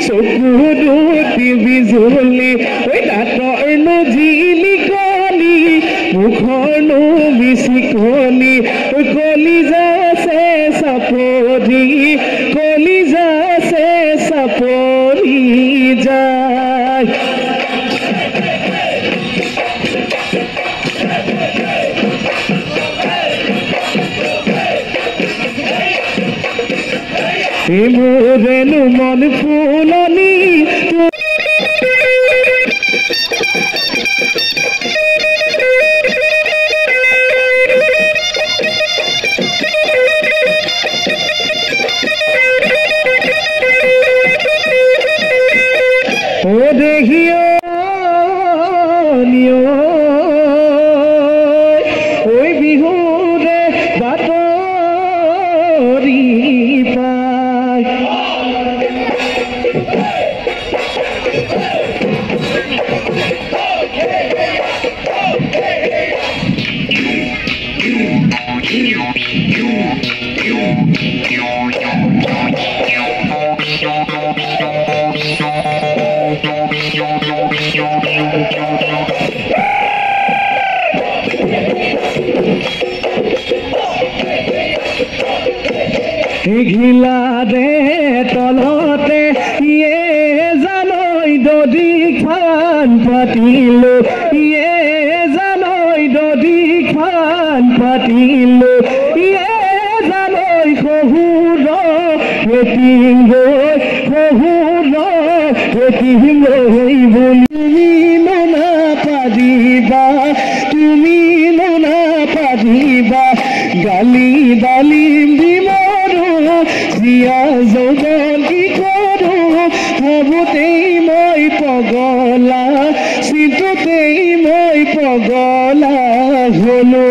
চকুদুটি বিজুলি ঐ দাঁতৰনো জিলিকনি মুখৰনো বিচিকনি কলিজা চে চাপৰি কলিজা চে চাপৰি যায় মোৰেনো মন ফুলনি ও দেহিও ওই বিহুরে বাতরি পায় ঘিলা দে তলতে ইয়ে জানৈ দদি খান পাতিলো ইয়ে জানৈ দদি খান পাতিলো ইয়ে জানৈ শহুৰ এটিং গৈ শহুৰ এটিং গৈ বুলি মনা পাৰিবা তুমি মনা পাৰিবা গালি ডালিম দিব জিয়া যৌৱন কি কৰো ভাবোতেই মই পগলা চিন্তুতেই মই পগলা হলো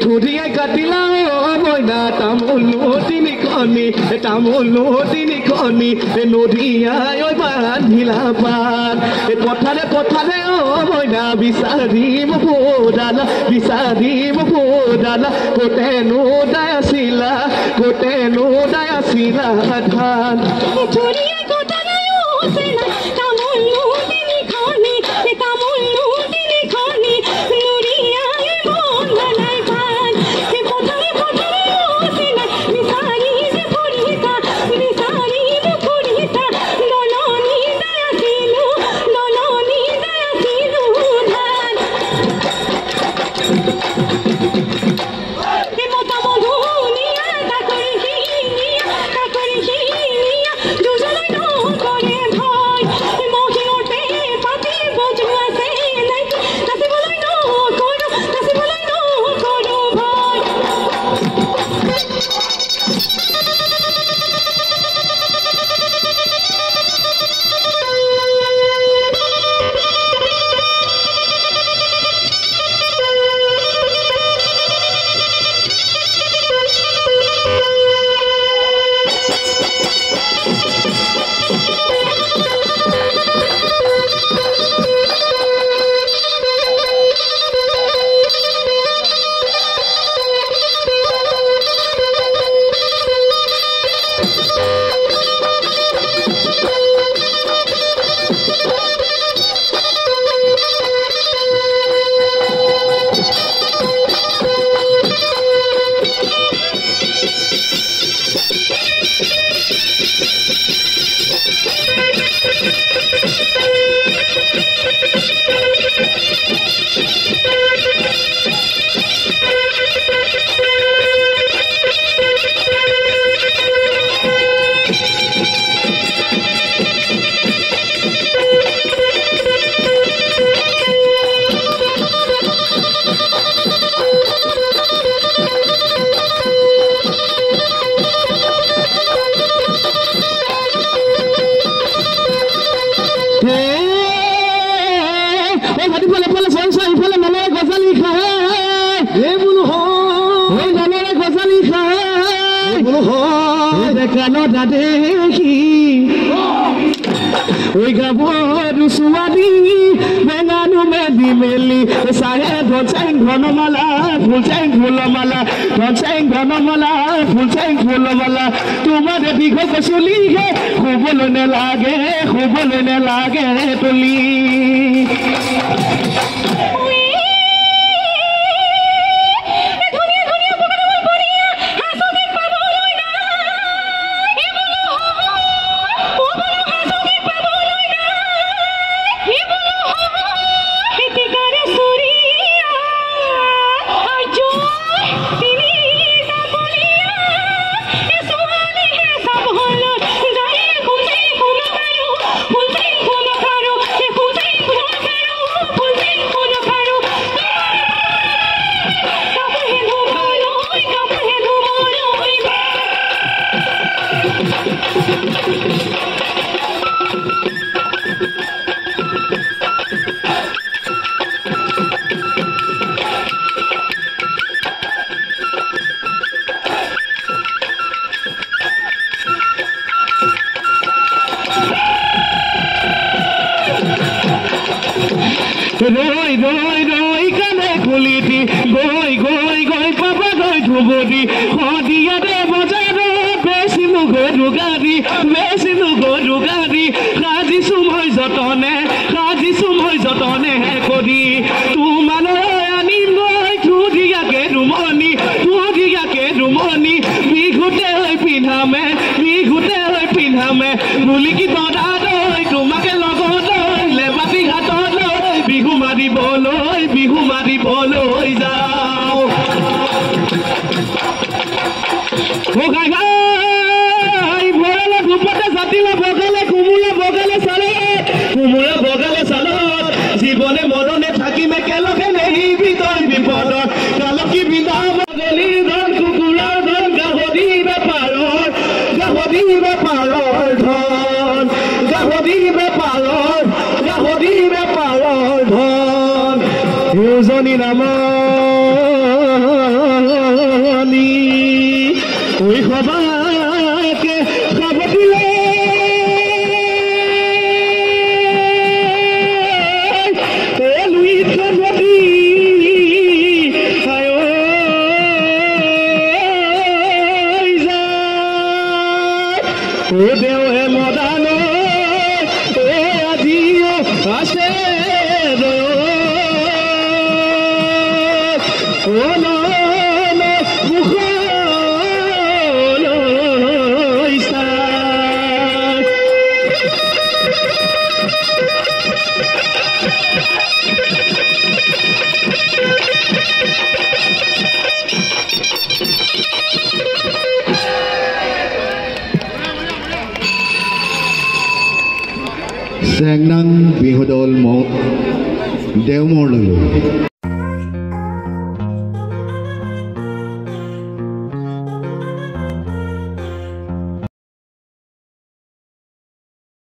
ধুরিয়াই কাটিলা ময়না তামুলো তিনি খনি নদীয়াই ওই বান্ধিলা পান পথারে পথারে ও ময়না বিচাৰিম ভোদালা কোটেনো দাই আছিলা ধান Kalau dadeki, oi gaboru suwadi, menganu medi meli, saya donceng gonomala, funceng gonomala, donceng gonomala, funceng gonomala. Tumare bigo kesuli ke, kubolone lage tuli. Roi kane kuliti goi papa goi dhubodi khodiya de bajaro besinu gorugari kaji sumoi jotone kodi tumano ani moi thudiya ke rumoni bihute hoi pinhame buli ki toda doi tumake logot lebati hatot bihu mari boloi jao o gai borala dhupate satila bogale kumula bogale salo জীবনে মরণে থাকিমে কেলকে নেই বিতই বিপদ কালকি বিদা বগলি ধন কুকুরা ধন গাহরি বেপাৰৰ ধন উজনি নামনি ওই সবাকে খাব দিলে দেওহে মদান আজিও আসে Sengnang Bihudol Mo Deumorlu